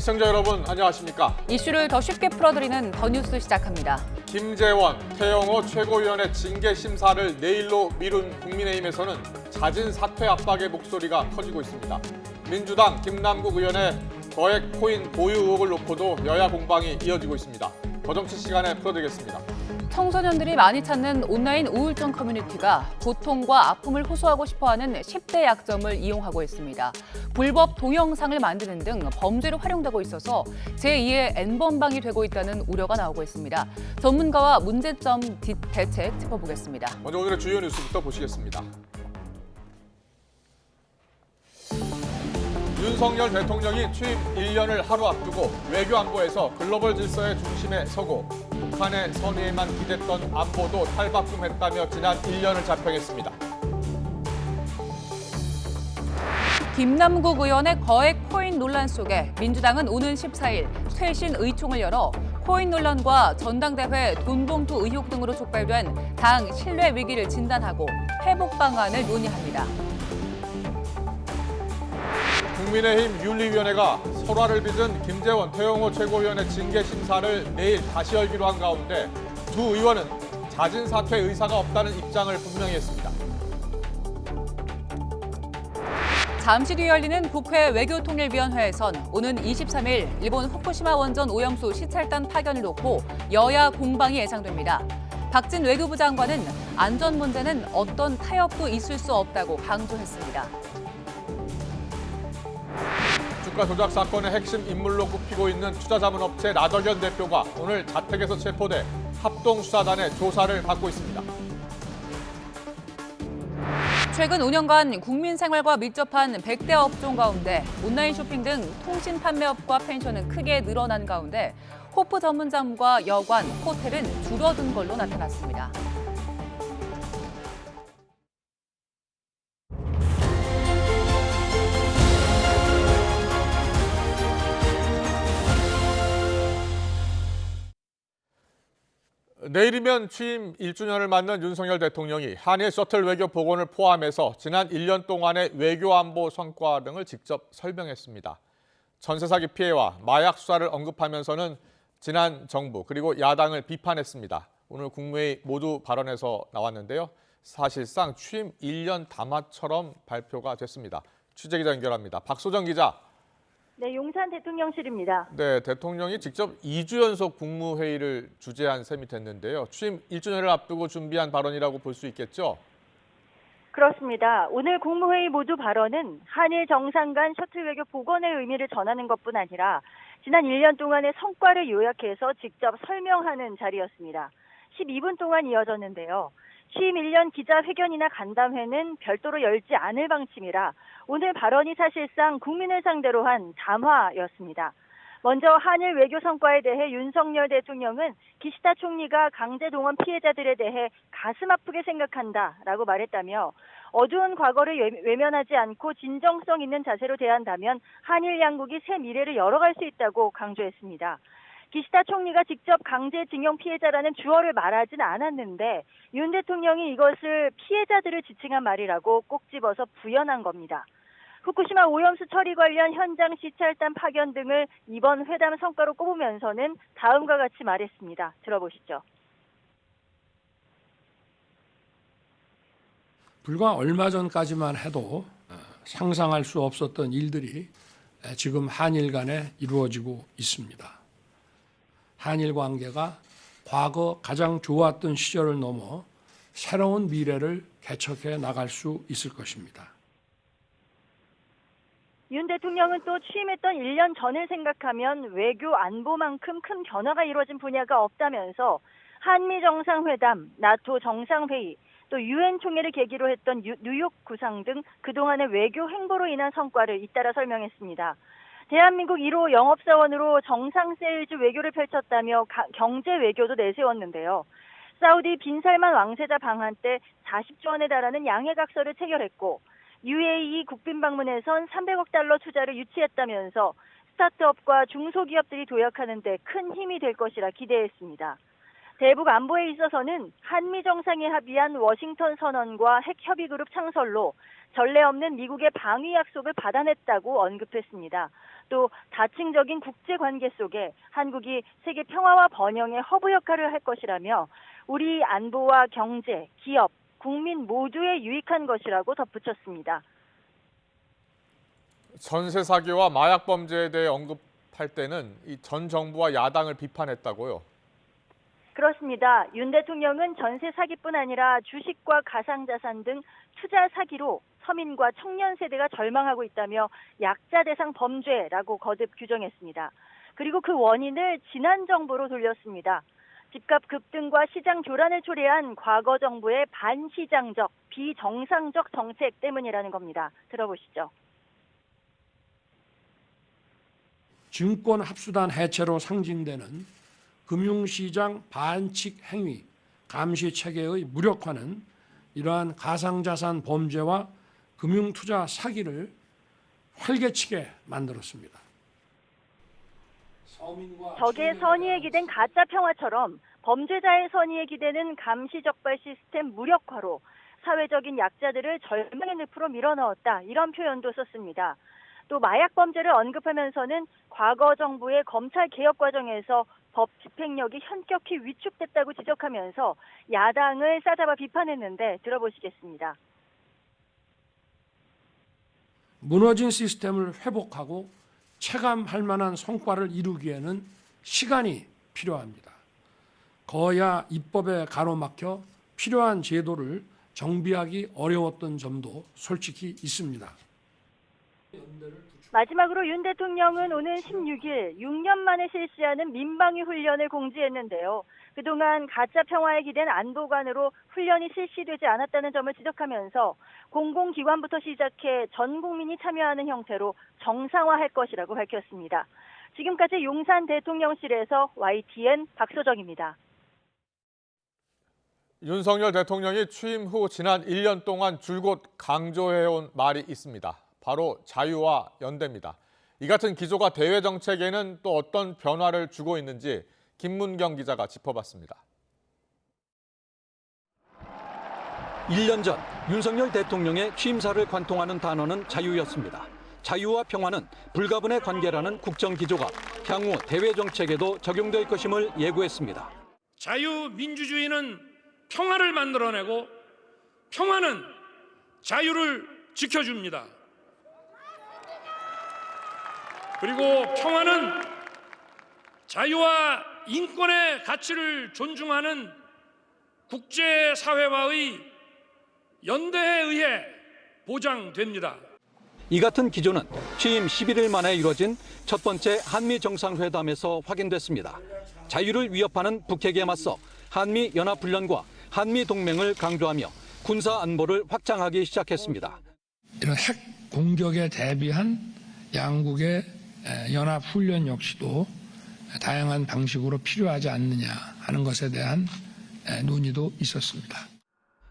시청자 여러분 안녕하십니까? 이슈를 더 쉽게 풀어드리는 더 뉴스 시작합니다. 김재원, 태영호 최고위원의 징계 심사를 내일로 미룬 국민의힘에서는 잦은 사퇴 압박의 목소리가 커지고 있습니다. 민주당 김남국 의원의 거액 코인 보유 의혹을 놓고도 여야 공방이 이어지고 있습니다. 더 정치 시간에 풀어드리겠습니다. 청소년들이 많이 찾는 온라인 우울증 커뮤니티가 고통과 아픔을 호소하고 싶어하는 10대 약점을 이용하고 있습니다. 불법 동영상을 만드는 등 범죄로 활용되고 있어서 제2의 N번방이 되고 있다는 우려가 나오고 있습니다. 전문가와 문제점 대책 짚어보겠습니다. 먼저 오늘의 주요 뉴스부터 보시겠습니다. 윤석열 대통령이 취임 1년을 하루 앞두고 외교 안보에서 글로벌 질서의 중심에 서고 북한의 선의에만 기댔던 안보도 탈바꿈했다며 지난 1년을 자평했습니다. 김남국 의원의 거액 코인 논란 속에 민주당은 오는 14일 쇄신 의총을 열어 코인 논란과 전당대회 돈봉투 의혹 등으로 촉발된 당 신뢰 위기를 진단하고 회복 방안을 논의합니다. 국민의힘 윤리위원회가 설화를 빚은 김재원, 태영호 최고위원의 징계 심사를 내일 다시 열기로 한 가운데 두 의원은 잦은 사퇴 의사가 없다는 입장을 분명히 했습니다. 잠시 뒤 열리는 국회 외교통일위원회에선 오는 23일 일본 후쿠시마 원전 오염수 시찰단 파견을 놓고 여야 공방이 예상됩니다. 박진 외교부 장관은 안전 문제는 어떤 타협도 있을 수 없다고 강조했습니다. 주가 조작 사건의 핵심 인물로 꼽히고 있는 투자자문업체 나덕현 대표가 오늘 자택에서 체포돼 합동수사단의 조사를 받고 있습니다. 최근 5년간 국민 생활과 밀접한 100대 업종 가운데 온라인 쇼핑 등 통신 판매업과 펜션은 크게 늘어난 가운데 호프 전문점과 여관, 호텔은 줄어든 걸로 나타났습니다. 내일이면 취임 1주년을 맞는 윤석열 대통령이 한일 셔틀 외교 복원을 포함해서 지난 1년 동안의 외교 안보 성과 등을 직접 설명했습니다. 전세 사기 피해와 마약 수사를 언급하면서는 지난 정부 그리고 야당을 비판했습니다. 오늘 국무회의 모두 발언에서 나왔는데요. 사실상 취임 1년 담화처럼 발표가 됐습니다. 취재기자 연결합니다. 박소정 기자. 네, 용산 대통령실입니다. 네, 대통령이 직접 2주 연속 국무회의를 주재한 셈이 됐는데요. 취임 1주년을 앞두고 준비한 발언이라고 볼 수 있겠죠? 그렇습니다. 오늘 국무회의 모두 발언은 한일 정상 간 셔틀 외교 복원의 의미를 전하는 것뿐 아니라 지난 1년 동안의 성과를 요약해서 직접 설명하는 자리였습니다. 12분 동안 이어졌는데요. 취임 1년 기자회견이나 간담회는 별도로 열지 않을 방침이라 오늘 발언이 사실상 국민을 상대로 한 담화였습니다. 먼저 한일 외교 성과에 대해 윤석열 대통령은 기시다 총리가 강제 동원 피해자들에 대해 가슴 아프게 생각한다라고 말했다며 어두운 과거를 외면하지 않고 진정성 있는 자세로 대한다면 한일 양국이 새 미래를 열어갈 수 있다고 강조했습니다. 기시다 총리가 직접 강제징용 피해자라는 주어를 말하진 않았는데 윤 대통령이 이것을 피해자들을 지칭한 말이라고 꼭 집어서 부연한 겁니다. 후쿠시마 오염수 처리 관련 현장 시찰단 파견 등을 이번 회담 성과로 꼽으면서는 다음과 같이 말했습니다. 들어보시죠. 불과 얼마 전까지만 해도 상상할 수 없었던 일들이 지금 한일 간에 이루어지고 있습니다. 한일 관계가 과거 가장 좋았던 시절을 넘어 새로운 미래를 개척해 나갈 수 있을 것입니다. 윤 대통령은 또 취임했던 1년 전을 생각하면 외교 안보만큼 큰 변화가 이루어진 분야가 없다면서 한미 정상회담, 나토 정상회의, 또 유엔 총회를 계기로 했던 뉴욕 구상 등 그동안의 외교 행보로 인한 성과를 잇따라 설명했습니다. 대한민국 1호 영업사원으로 정상 세일즈 외교를 펼쳤다며 경제 외교도 내세웠는데요. 사우디 빈살만 왕세자 방한 때 40조 원에 달하는 양해각서를 체결했고 UAE 국빈 방문에선 300억 달러 투자를 유치했다면서 스타트업과 중소기업들이 도약하는 데 큰 힘이 될 것이라 기대했습니다. 대북 안보에 있어서는 한미 정상이 합의한 워싱턴 선언과 핵협의그룹 창설로 전례 없는 미국의 방위 약속을 받아냈다고 언급했습니다. 또 다층적인 국제관계 속에 한국이 세계 평화와 번영의 허브 역할을 할 것이라며 우리 안보와 경제, 기업, 국민 모두에 유익한 것이라고 덧붙였습니다. 전세 사기와 마약 범죄에 대해 언급할 때는 이 전 정부와 야당을 비판했다고요. 그렇습니다. 윤 대통령은 전세 사기뿐 아니라 주식과 가상자산 등 투자 사기로 서민과 청년 세대가 절망하고 있다며 약자 대상 범죄라고 거듭 규정했습니다. 그리고 그 원인을 지난 정부로 돌렸습니다. 집값 급등과 시장 교란을 초래한 과거 정부의 반시장적, 비정상적 정책 때문이라는 겁니다. 들어보시죠. 증권 합수단 해체로 상징되는 금융시장 반칙 행위, 감시 체계의 무력화는 이러한 가상자산 범죄와 금융투자 사기를 활개치게 만들었습니다. 적의 선의에 기댄 가짜 평화처럼 범죄자의 선의에 기대는 감시적발 시스템 무력화로 사회적인 약자들을 절망의 늪으로 밀어넣었다. 이런 표현도 썼습니다. 또 마약 범죄를 언급하면서는 과거 정부의 검찰 개혁 과정에서 법 집행력이 현격히 위축됐다고 지적하면서 야당을 싸잡아 비판했는데 들어보시겠습니다. 무너진 시스템을 회복하고 체감할 만한 성과를 이루기에는 시간이 필요합니다. 거야 입법에 가로막혀 필요한 제도를 정비하기 어려웠던 점도 솔직히 있습니다. 마지막으로 윤 대통령은 오는 16일 6년 만에 실시하는 민방위 훈련을 공지했는데요. 그동안 가짜 평화에 기댄 안보관으로 훈련이 실시되지 않았다는 점을 지적하면서 공공기관부터 시작해 전 국민이 참여하는 형태로 정상화할 것이라고 밝혔습니다. 지금까지 용산 대통령실에서 YTN 박소정입니다. 윤석열 대통령이 취임 후 지난 1년 동안 줄곧 강조해온 말이 있습니다. 바로 자유와 연대입니다. 이 같은 기조가 대외 정책에는 또 어떤 변화를 주고 있는지 김문경 기자가 짚어봤습니다. 1년 전 윤석열 대통령의 취임사를 관통하는 단어는 자유였습니다. 자유와 평화는 불가분의 관계라는 국정 기조가 향후 대외 정책에도 적용될 것임을 예고했습니다. 자유민주주의는 평화를 만들어내고 평화는 자유를 지켜줍니다. 그리고 평화는 자유와 인권의 가치를 존중하는 국제사회와의 연대에 의해 보장됩니다. 이 같은 기조는 취임 11일 만에 이뤄진 첫 번째 한미 정상회담에서 확인됐습니다. 자유를 위협하는 북핵에 맞서 한미 연합훈련과 한미 동맹을 강조하며 군사 안보를 확장하기 시작했습니다. 이런 핵 공격에 대비한 양국의 연합훈련 역시도 다양한 방식으로 필요하지 않느냐 하는 것에 대한 논의도 있었습니다.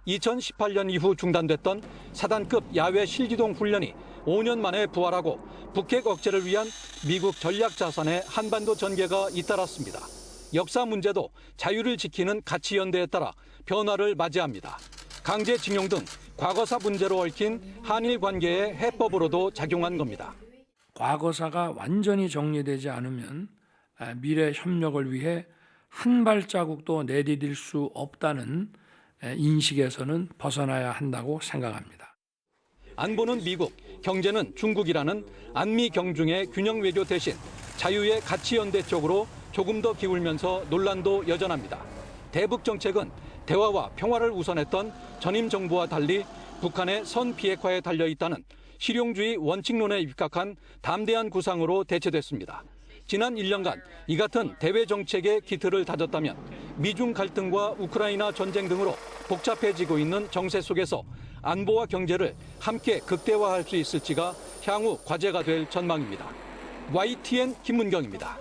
2018년 이후 중단됐던 사단급 야외 실기동 훈련이 5년 만에 부활하고 북핵 억제를 위한 미국 전략 자산의 한반도 전개가 잇따랐습니다. 역사 문제도 자유를 지키는 가치 연대에 따라 변화를 맞이합니다. 강제징용 등 과거사 문제로 얽힌 한일 관계의 해법으로도 작용한 겁니다. 과거사가 완전히 정리되지 않으면 미래 협력을 위해 한 발자국도 내디딜 수 없다는 인식에서는 벗어나야 한다고 생각합니다. 안보는 미국, 경제는 중국이라는 안미 경중의 균형 외교 대신 자유의 가치 연대 쪽으로 조금 더 기울면서 논란도 여전합니다. 대북 정책은 대화와 평화를 우선했던 전임 정부와 달리 북한의 선 비핵화에 달려 있다는 실용주의 원칙론에 입각한 담대한 구상으로 대체됐습니다. 지난 1년간 이 같은 대외 정책의 기틀을 다졌다면 미중 갈등과 우크라이나 전쟁 등으로 복잡해지고 있는 정세 속에서 안보와 경제를 함께 극대화할 수 있을지가 향후 과제가 될 전망입니다. YTN 김문경입니다.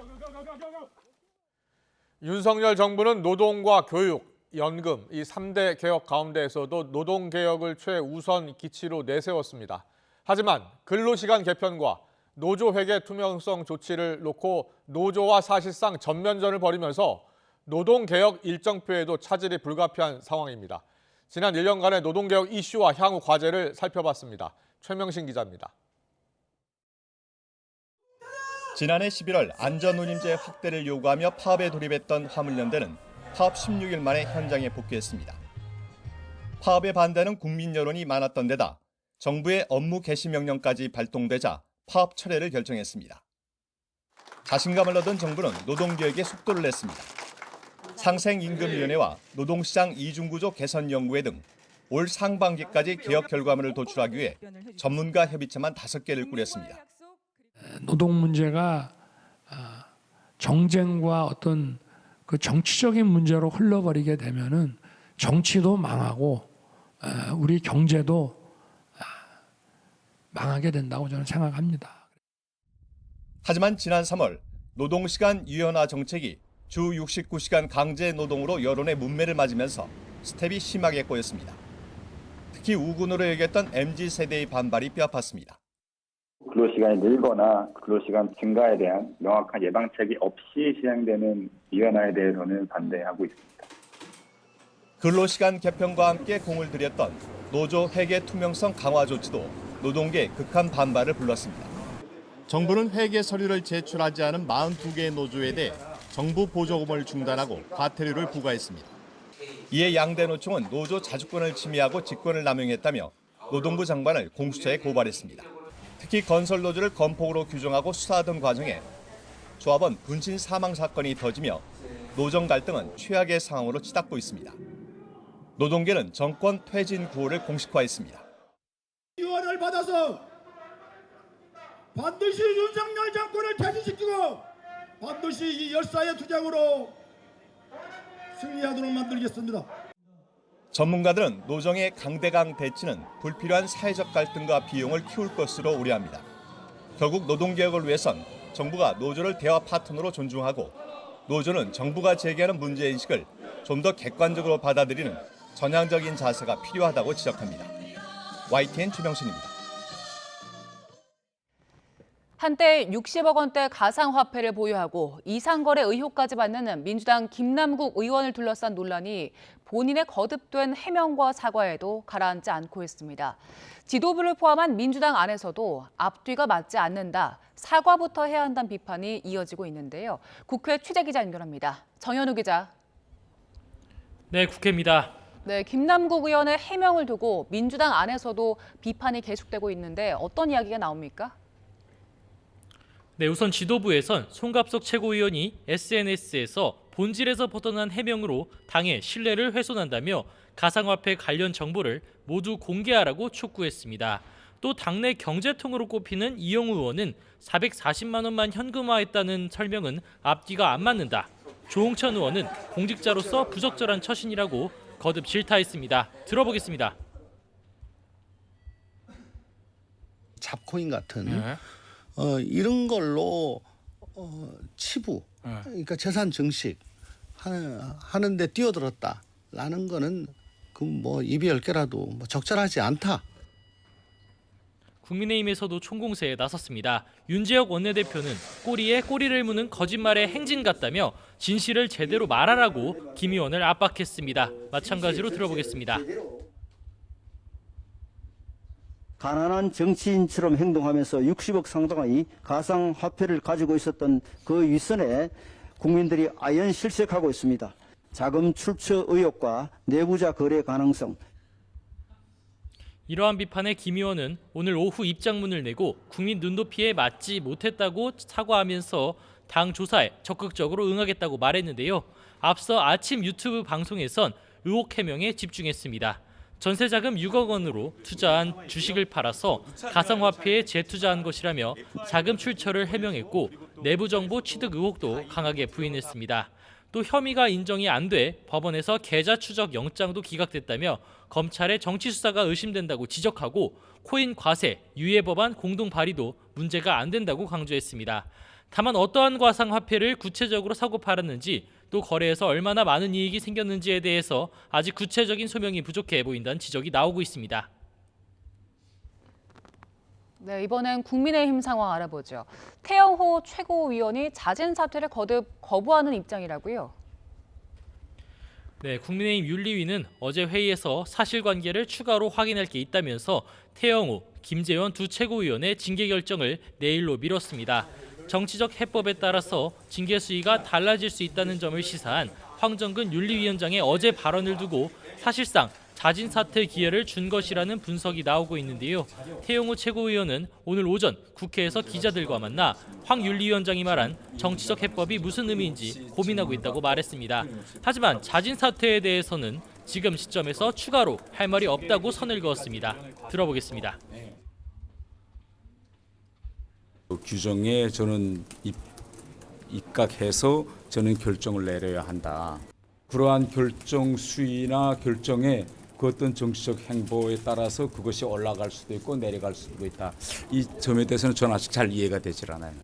윤석열 정부는 노동과 교육, 연금 이 3대 개혁 가운데에서도 노동개혁을 최우선 기치로 내세웠습니다. 하지만 근로시간 개편과 노조 회계 투명성 조치를 놓고 노조와 사실상 전면전을 벌이면서 노동개혁 일정표에도 차질이 불가피한 상황입니다. 지난 1년간의 노동개혁 이슈와 향후 과제를 살펴봤습니다. 최명신 기자입니다. 지난해 11월 안전운임제 확대를 요구하며 파업에 돌입했던 화물연대는 파업 16일 만에 현장에 복귀했습니다. 파업에 반대하는 국민 여론이 많았던 데다 정부의 업무 개시 명령까지 발동되자 파업 철회를 결정했습니다. 자신감을 얻은 정부는 노동개혁에 속도를 냈습니다. 상생임금위원회와 노동시장 이중구조 개선연구회 등 올 상반기까지 개혁 결과물을 도출하기 위해 전문가 협의체만 5개를 꾸렸습니다. 노동 문제가 정쟁과 어떤 그 정치적인 문제로 흘러버리게 되면은 정치도 망하고 우리 경제도 망하게 된다고 저는 생각합니다. 하지만 지난 3월 노동시간 유연화 정책이 주 69시간 강제 노동으로 여론의 문매를 맞으면서 스텝이 심하게 꼬였습니다. 특히 우군으로 여겼던 MZ세대의 반발이 뼈아팠습니다. 근로시간이 늘거나 근로시간 증가에 대한 명확한 예방책이 없이 시행되는 유연화에 대해서는 반대하고 있습니다. 근로시간 개편과 함께 공을 들였던 노조 회계 투명성 강화 조치도 노동계의 극한 반발을 불렀습니다. 정부는 회계 서류를 제출하지 않은 42개의 노조에 대해 정부 보조금을 중단하고 과태료를 부과했습니다. 이에 양대 노총은 노조 자주권을 침해하고 직권을 남용했다며 노동부 장관을 공수처에 고발했습니다. 특히 건설 노조를 건폭으로 규정하고 수사하던 과정에 조합원 분신 사망 사건이 터지며 노정 갈등은 최악의 상황으로 치닫고 있습니다. 노동계는 정권 퇴진 구호를 공식화했습니다. 유언을 받아서 반드시 윤석열 정권을 퇴진시키고 반드시 이 열사의 투쟁으로 승리하도록 만들겠습니다. 전문가들은 노정의 강대강 대치는 불필요한 사회적 갈등과 비용을 키울 것으로 우려합니다. 결국 노동개혁을 위해선 정부가 노조를 대화 파트너로 존중하고 노조는 정부가 제기하는 문제인식을 좀 더 객관적으로 받아들이는 전향적인 자세가 필요하다고 지적합니다. YTN 최명신입니다. 한때 60억 원대 가상화폐를 보유하고 이상거래 의혹까지 받는 민주당 김남국 의원을 둘러싼 논란이 본인의 거듭된 해명과 사과에도 가라앉지 않고 있습니다. 지도부를 포함한 민주당 안에서도 앞뒤가 맞지 않는다, 사과부터 해야 한다는 비판이 이어지고 있는데요. 국회 취재기자 연결합니다. 정현우 기자. 네, 국회입니다. 네, 김남국 의원의 해명을 두고 민주당 안에서도 비판이 계속되고 있는데 어떤 이야기가 나옵니까? 네, 우선 지도부에선 송갑석 최고위원이 SNS에서 본질에서 벗어난 해명으로 당의 신뢰를 훼손한다며 가상화폐 관련 정보를 모두 공개하라고 촉구했습니다. 또 당내 경제통으로 꼽히는 이영우 의원은 440만 원만 현금화했다는 설명은 앞뒤가 안 맞는다. 조홍천 의원은 공직자로서 부적절한 처신이라고 거듭 질타했습니다. 들어보겠습니다. 잡코인 같은 이런 걸로 치부, 그러니까 재산 증식 하는데 뛰어들었다라는 거는 그 뭐 입이 10개라도 뭐 적절하지 않다. 국민의힘에서도 총공세에 나섰습니다. 윤재혁 원내대표는 꼬리에 꼬리를 무는 거짓말의 행진 같다며 진실을 제대로 말하라고 김 의원을 압박했습니다. 마찬가지로 들어보겠습니다. 가난한 정치인처럼 행동하면서 60억 상당의 가상화폐를 가지고 있었던 그 윗선에 국민들이 아연 실색하고 있습니다. 자금 출처 의혹과 내부자 거래 가능성. 이러한 비판에 김 의원은 오늘 오후 입장문을 내고 국민 눈높이에 맞지 못했다고 사과하면서 당 조사에 적극적으로 응하겠다고 말했는데요. 앞서 아침 유튜브 방송에선 의혹 해명에 집중했습니다. 전세자금 6억 원으로 투자한 주식을 팔아서 가상화폐에 재투자한 것이라며 자금 출처를 해명했고 내부 정보 취득 의혹도 강하게 부인했습니다. 또 혐의가 인정이 안 돼 법원에서 계좌 추적 영장도 기각됐다며 검찰의 정치 수사가 의심된다고 지적하고 코인 과세, 유예 법안 공동 발의도 문제가 안 된다고 강조했습니다. 다만 어떠한 가상화폐를 구체적으로 사고 팔았는지 또 거래에서 얼마나 많은 이익이 생겼는지에 대해서 아직 구체적인 소명이 부족해 보인다는 지적이 나오고 있습니다. 네, 이번엔 국민의힘 상황 알아보죠. 태영호 최고위원이 자진 사퇴를 거듭 거부하는 입장이라고요. 네, 국민의힘 윤리위는 어제 회의에서 사실관계를 추가로 확인할 게 있다면서 태영호, 김재원 두 최고위원의 징계 결정을 내일로 미뤘습니다. 정치적 해법에 따라서 징계 수위가 달라질 수 있다는 점을 시사한 황정근 윤리위원장의 어제 발언을 두고 사실상 자진 사퇴 기회를 준 것이라는 분석이 나오고 있는데요. 태영호 최고위원은 오늘 오전 국회에서 기자들과 만나 황 윤리위원장이 말한 정치적 해법이 무슨 의미인지 고민하고 있다고 말했습니다. 하지만 자진 사퇴에 대해서는 지금 시점에서 추가로 할 말이 없다고 선을 그었습니다. 들어보겠습니다. 규정에 저는 입각해서 저는 결정을 내려야 한다. 그러한 결정 수위나 결정에 그 어떤 정치적 행보에 따라서 그것이 올라갈 수도 있고 내려갈 수도 있다. 이 점에 대해서는 저는 아직 잘 이해가 되질 않아요.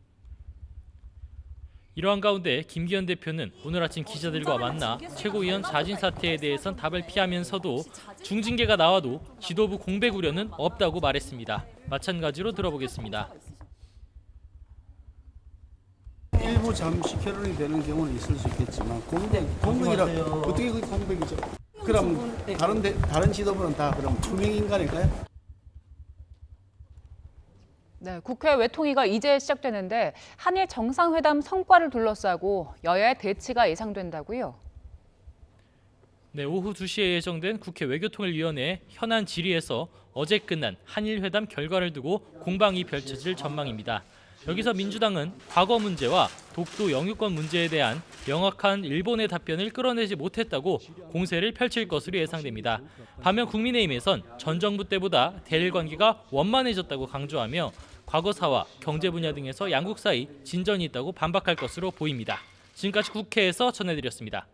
이러한 가운데 김기현 대표는 오늘 아침 기자들과 만나 최고위원 자진 사퇴에 대해선 답을 피하면서도 중징계가 나와도 지도부 공백 우려는 없다고 말했습니다. 마찬가지로 들어보겠습니다. 일부 잠시 결혼이 되는 경우는 있을 수 있겠지만 공백이라 어떻게 그게 공백이죠? 그럼 다른 지도부는 다 그럼 투명 인간일까요? 네, 국회 외통위가 이제 시작되는데 한일 정상회담 성과를 둘러싸고 여야의 대치가 예상된다고요? 네, 오후 2시에 예정된 국회 외교통일위원회 현안 질의에서 어제 끝난 한일 회담 결과를 두고 공방이 펼쳐질 전망입니다. 여기서 민주당은 과거 문제와 독도 영유권 문제에 대한 명확한 일본의 답변을 끌어내지 못했다고 공세를 펼칠 것으로 예상됩니다. 반면 국민의힘에선 전 정부 때보다 대일 관계가 원만해졌다고 강조하며 과거사와 경제 분야 등에서 양국 사이 진전이 있다고 반박할 것으로 보입니다. 지금까지 국회에서 전해드렸습니다.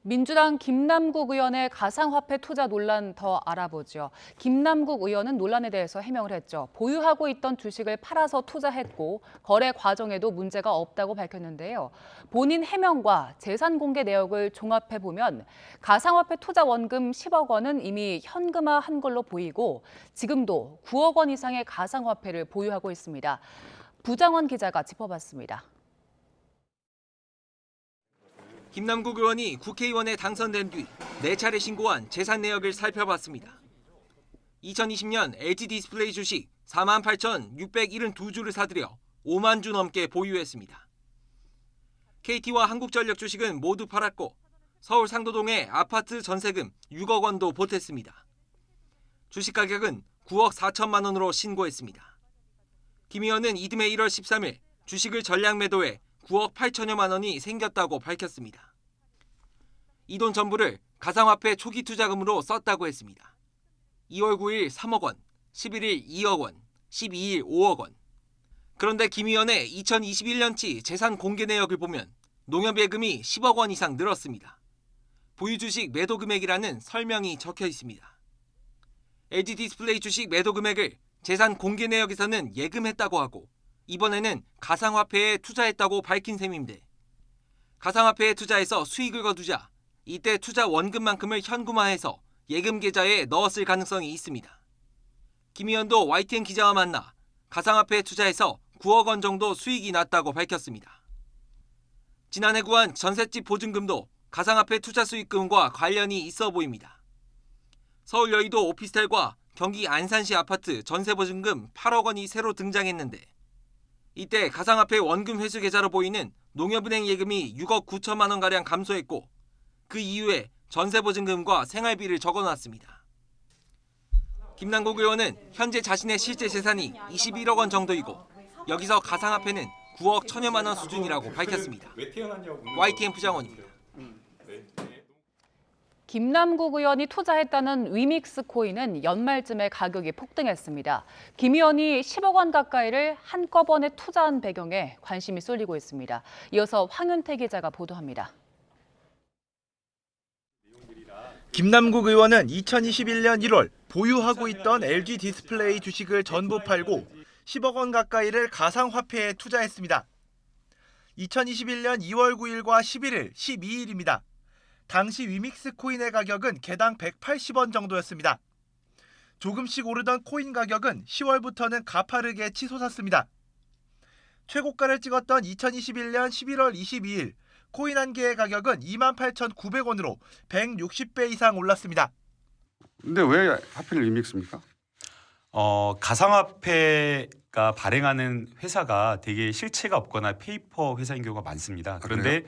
민주당 김남국 의원의 가상화폐 투자 논란 더 알아보죠. 김남국 의원은 논란에 대해서 해명을 했죠. 보유하고 있던 주식을 팔아서 투자했고 거래 과정에도 문제가 없다고 밝혔는데요. 본인 해명과 재산 공개 내역을 종합해 보면 가상화폐 투자 원금 10억 원은 이미 현금화한 걸로 보이고 지금도 9억 원 이상의 가상화폐를 보유하고 있습니다. 부장원 기자가 짚어봤습니다. 김남국 의원이 국회의원에 당선된 뒤 4차례 신고한 재산 내역을 살펴봤습니다. 2020년 LG디스플레이 주식 48,672주를 사들여 5만 주 넘게 보유했습니다. KT와 한국전력 주식은 모두 팔았고 서울 상도동의 아파트 전세금 6억 원도 보탰습니다. 주식 가격은 9억 4천만 원으로 신고했습니다. 김 의원은 이듬해 1월 13일 주식을 전량 매도해 9억 8천여만 원이 생겼다고 밝혔습니다. 이 돈 전부를 가상화폐 초기 투자금으로 썼다고 했습니다. 2월 9일 3억 원, 11일 2억 원, 12일 5억 원. 그런데 김 의원의 2021년치 재산 공개 내역을 보면 농협 예금이 10억 원 이상 늘었습니다. 보유 주식 매도 금액이라는 설명이 적혀 있습니다. LG 디스플레이 주식 매도 금액을 재산 공개 내역에서는 예금했다고 하고 이번에는 가상화폐에 투자했다고 밝힌 셈인데 가상화폐에 투자해서 수익을 거두자 이때 투자 원금만큼을 현금화해서 예금 계좌에 넣었을 가능성이 있습니다. 김 의원도 YTN 기자와 만나 가상화폐에 투자해서 9억 원 정도 수익이 났다고 밝혔습니다. 지난해 구한 전셋집 보증금도 가상화폐 투자 수익금과 관련이 있어 보입니다. 서울 여의도 오피스텔과 경기 안산시 아파트 전세 보증금 8억 원이 새로 등장했는데 이때 가상화폐 원금 회수 계좌로 보이는 농협은행 예금이 6억 9천만 원가량 감소했고 그 이후에 전세보증금과 생활비를 적어놨습니다. 김남국 의원은 현재 자신의 실제 재산이 21억 원 정도이고 여기서 가상화폐는 9억 1천여만 원 수준이라고 밝혔습니다. YTN 부장원입니다. 김남국 의원이 투자했다는 위믹스 코인은 연말쯤에 가격이 폭등했습니다. 김 의원이 10억 원 가까이를 한꺼번에 투자한 배경에 관심이 쏠리고 있습니다. 이어서 황윤태 기자가 보도합니다. 김남국 의원은 2021년 1월 보유하고 있던 LG 디스플레이 주식을 전부 팔고 10억 원 가까이를 가상화폐에 투자했습니다. 2021년 2월 9일과 11일, 12일입니다. 당시 위믹스 코인의 가격은 개당 180원 정도였습니다. 조금씩 오르던 코인 가격은 10월부터는 가파르게 치솟았습니다. 최고가를 찍었던 2021년 11월 22일 코인 한 개의 가격은 28,900원으로 160배 이상 올랐습니다. 근데 왜 하필 리믹스입니까? 가상화폐가 발행하는 회사가 되게 실체가 없거나 페이퍼 회사인 경우가 많습니다. 그런데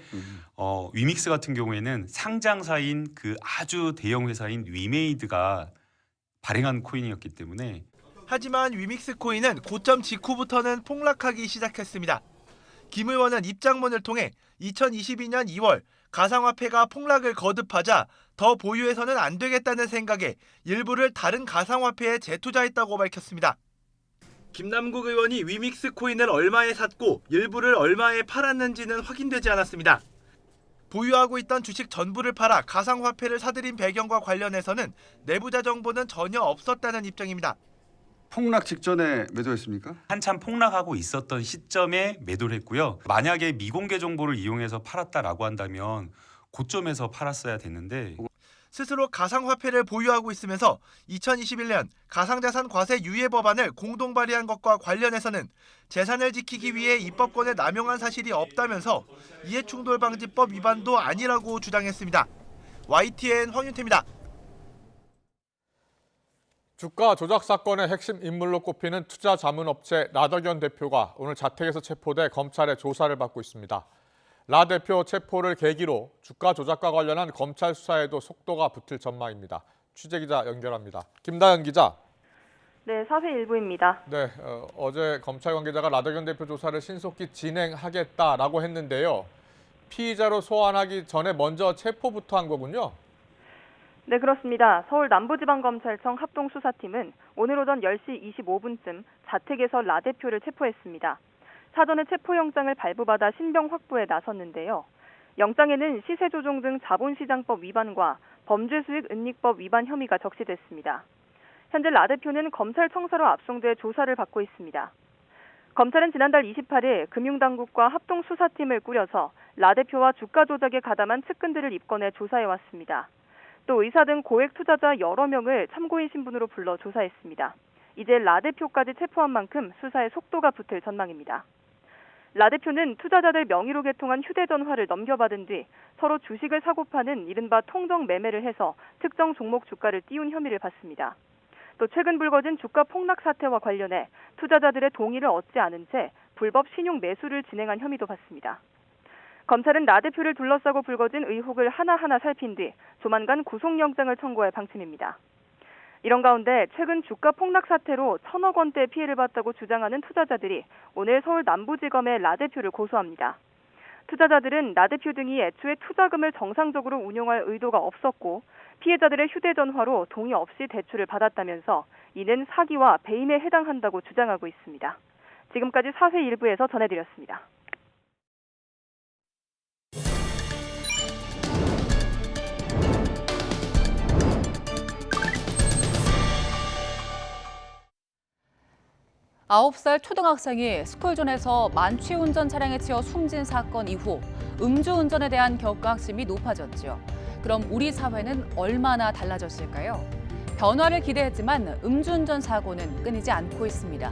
위믹스 같은 경우에는 상장사인 그 아주 대형 회사인 위메이드가 발행한 코인이었기 때문에. 하지만 위믹스 코인은 고점 직후부터는 폭락하기 시작했습니다. 김 의원은 입장문을 통해 2022년 2월 가상화폐가 폭락을 거듭하자 더 보유해서는 안 되겠다는 생각에 일부를 다른 가상화폐에 재투자했다고 밝혔습니다. 김남국 의원이 위믹스 코인을 얼마에 샀고 일부를 얼마에 팔았는지는 확인되지 않았습니다. 보유하고 있던 주식 전부를 팔아 가상화폐를 사들인 배경과 관련해서는 내부자 정보는 전혀 없었다는 입장입니다. 폭락 직전에 매도했습니까? 한참 폭락하고 있었던 시점에 매도를 했고요. 만약에 미공개 정보를 이용해서 팔았다라고 한다면 고점에서 팔았어야 됐는데. 스스로 가상화폐를 보유하고 있으면서 2021년 가상자산 과세 유예 법안을 공동 발의한 것과 관련해서는 재산을 지키기 위해 입법권을 남용한 사실이 없다면서 이해충돌방지법 위반도 아니라고 주장했습니다. YTN 황윤태입니다. 주가 조작 사건의 핵심 인물로 꼽히는 투자자문업체 라더견 대표가 오늘 자택에서 체포돼 검찰의 조사를 받고 있습니다. 라 대표 체포를 계기로 주가 조작과 관련한 검찰 수사에도 속도가 붙을 전망입니다. 취재기자 연결합니다. 김다연 기자. 네, 사회 일부입니다. 네, 어제 검찰 관계자가 라더견 대표 조사를 신속히 진행하겠다라고 했는데요. 피의자로 소환하기 전에 먼저 체포부터 한 거군요. 네, 그렇습니다. 서울 남부지방검찰청 합동수사팀은 오늘 오전 10시 25분쯤 자택에서 라 대표를 체포했습니다. 사전에 체포영장을 발부받아 신병 확보에 나섰는데요. 영장에는 시세조종 등 자본시장법 위반과 범죄수익은닉법 위반 혐의가 적시됐습니다. 현재 라 대표는 검찰 청사로 압송돼 조사를 받고 있습니다. 검찰은 지난달 28일 금융당국과 합동수사팀을 꾸려서 라 대표와 주가 조작에 가담한 측근들을 입건해 조사해왔습니다. 또 의사 등 고액 투자자 여러 명을 참고인 신분으로 불러 조사했습니다. 이제 라 대표까지 체포한 만큼 수사에 속도가 붙을 전망입니다. 라 대표는 투자자들 명의로 개통한 휴대전화를 넘겨받은 뒤 서로 주식을 사고 파는 이른바 통정 매매를 해서 특정 종목 주가를 띄운 혐의를 받습니다. 또 최근 불거진 주가 폭락 사태와 관련해 투자자들의 동의를 얻지 않은 채 불법 신용 매수를 진행한 혐의도 받습니다. 검찰은 라 대표를 둘러싸고 불거진 의혹을 하나하나 살핀 뒤 조만간 구속영장을 청구할 방침입니다. 이런 가운데 최근 주가 폭락 사태로 1,000억 원대 피해를 봤다고 주장하는 투자자들이 오늘 서울 남부지검에 라 대표를 고소합니다. 투자자들은 라 대표 등이 애초에 투자금을 정상적으로 운용할 의도가 없었고 피해자들의 휴대전화로 동의 없이 대출을 받았다면서 이는 사기와 배임에 해당한다고 주장하고 있습니다. 지금까지 사회 일부에서 전해드렸습니다. 아홉 살 초등학생이 스쿨존에서 만취운전 차량에 치여 숨진 사건 이후 음주운전에 대한 경각심이 높아졌죠. 그럼 우리 사회는 얼마나 달라졌을까요? 변화를 기대했지만 음주운전 사고는 끊이지 않고 있습니다.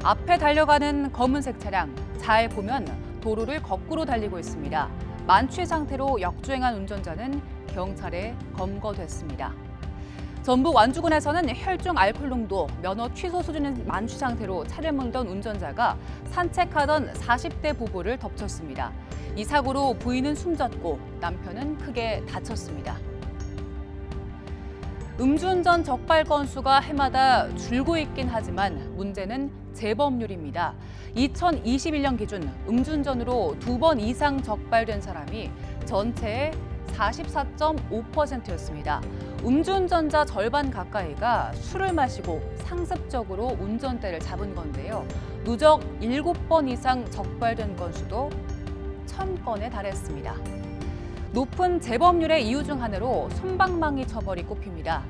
앞에 달려가는 검은색 차량, 잘 보면 도로를 거꾸로 달리고 있습니다. 만취 상태로 역주행한 운전자는 경찰에 검거됐습니다. 전북 완주군에서는 혈중 알코올 농도 면허 취소 수준인 만취 상태로 차를 몰던 운전자가 산책하던 40대 부부를 덮쳤습니다. 이 사고로 부인은 숨졌고 남편은 크게 다쳤습니다. 음주운전 적발 건수가 해마다 줄고 있긴 하지만 문제는 재범률입니다. 2021년 기준 음주운전으로 2번 이상 적발된 사람이 전체의 44.5%였습니다. 음주운전자 절반 가까이가 술을 마시고 상습적으로 운전대를 잡은 건데요. 누적 7번 이상 적발된 건수도 1,000건에 달했습니다. 높은 재범률의 이유 중 하나로 솜방망이 처벌이 꼽힙니다.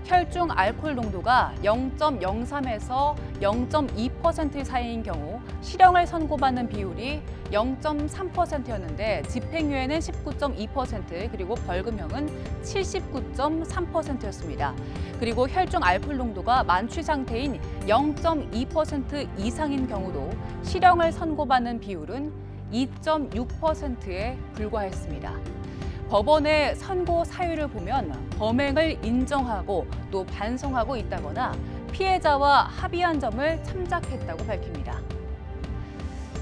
혈중 알코올 농도가 0.03에서 0.2% 사이인 경우 실형을 선고받는 비율이 0.3%였는데 집행유예는 19.2% 그리고 벌금형은 79.3%였습니다. 그리고 혈중 알코올 농도가 만취 상태인 0.2% 이상인 경우도 실형을 선고받는 비율은 2.6%에 불과했습니다. 법원의 선고 사유를 보면 범행을 인정하고 또 반성하고 있다거나 피해자와 합의한 점을 참작했다고 밝힙니다.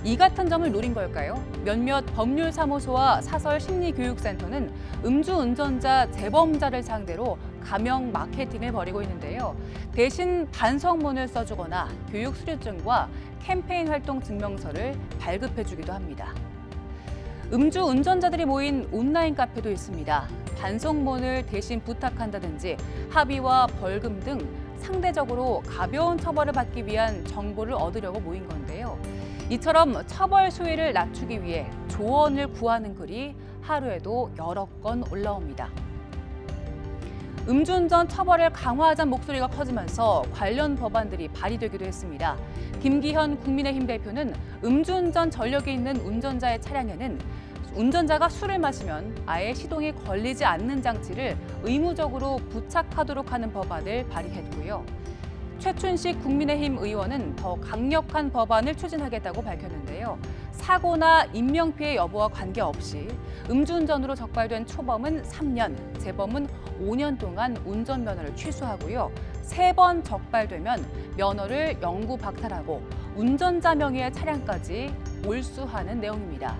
이 같은 점을 노린 걸까요? 몇몇 법률사무소와 사설심리교육센터는 음주운전자 재범자를 상대로 가명 마케팅을 벌이고 있는데요. 대신 반성문을 써주거나 교육 수료증과 캠페인 활동 증명서를 발급해주기도 합니다. 음주운전자들이 모인 온라인 카페도 있습니다. 반성문을 대신 부탁한다든지 합의와 벌금 등 상대적으로 가벼운 처벌을 받기 위한 정보를 얻으려고 모인 건데요. 이처럼 처벌 수위를 낮추기 위해 조언을 구하는 글이 하루에도 여러 건 올라옵니다. 음주운전 처벌을 강화하자는 목소리가 커지면서 관련 법안들이 발의되기도 했습니다. 김기현 국민의힘 대표는 음주운전 전력이 있는 운전자의 차량에는 운전자가 술을 마시면 아예 시동이 걸리지 않는 장치를 의무적으로 부착하도록 하는 법안을 발의했고요. 최춘식 국민의힘 의원은 더 강력한 법안을 추진하겠다고 밝혔는데요. 사고나 인명피해 여부와 관계없이 음주운전으로 적발된 초범은 3년, 재범은 5년 동안 운전면허를 취소하고요. 3번 적발되면 면허를 영구 박탈하고 운전자 명의의 차량까지 몰수하는 내용입니다.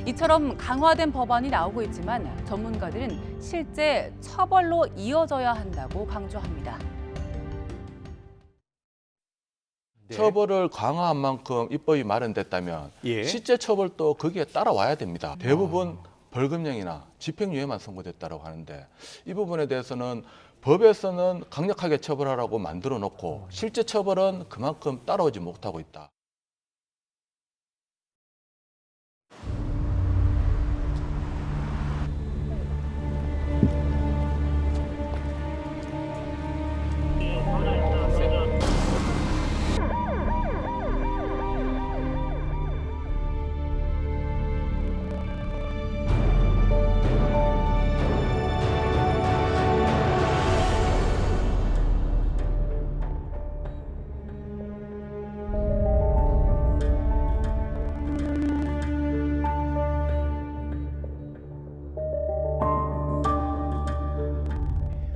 이처럼 강화된 법안이 나오고 있지만 전문가들은 실제 처벌로 이어져야 한다고 강조합니다. 처벌을 강화한 만큼 입법이 마련됐다면 실제 처벌도 거기에 따라와야 됩니다. 대부분 벌금형이나 집행유예만 선고됐다고 하는데 이 부분에 대해서는 법에서는 강력하게 처벌하라고 만들어 놓고 실제 처벌은 그만큼 따라오지 못하고 있다.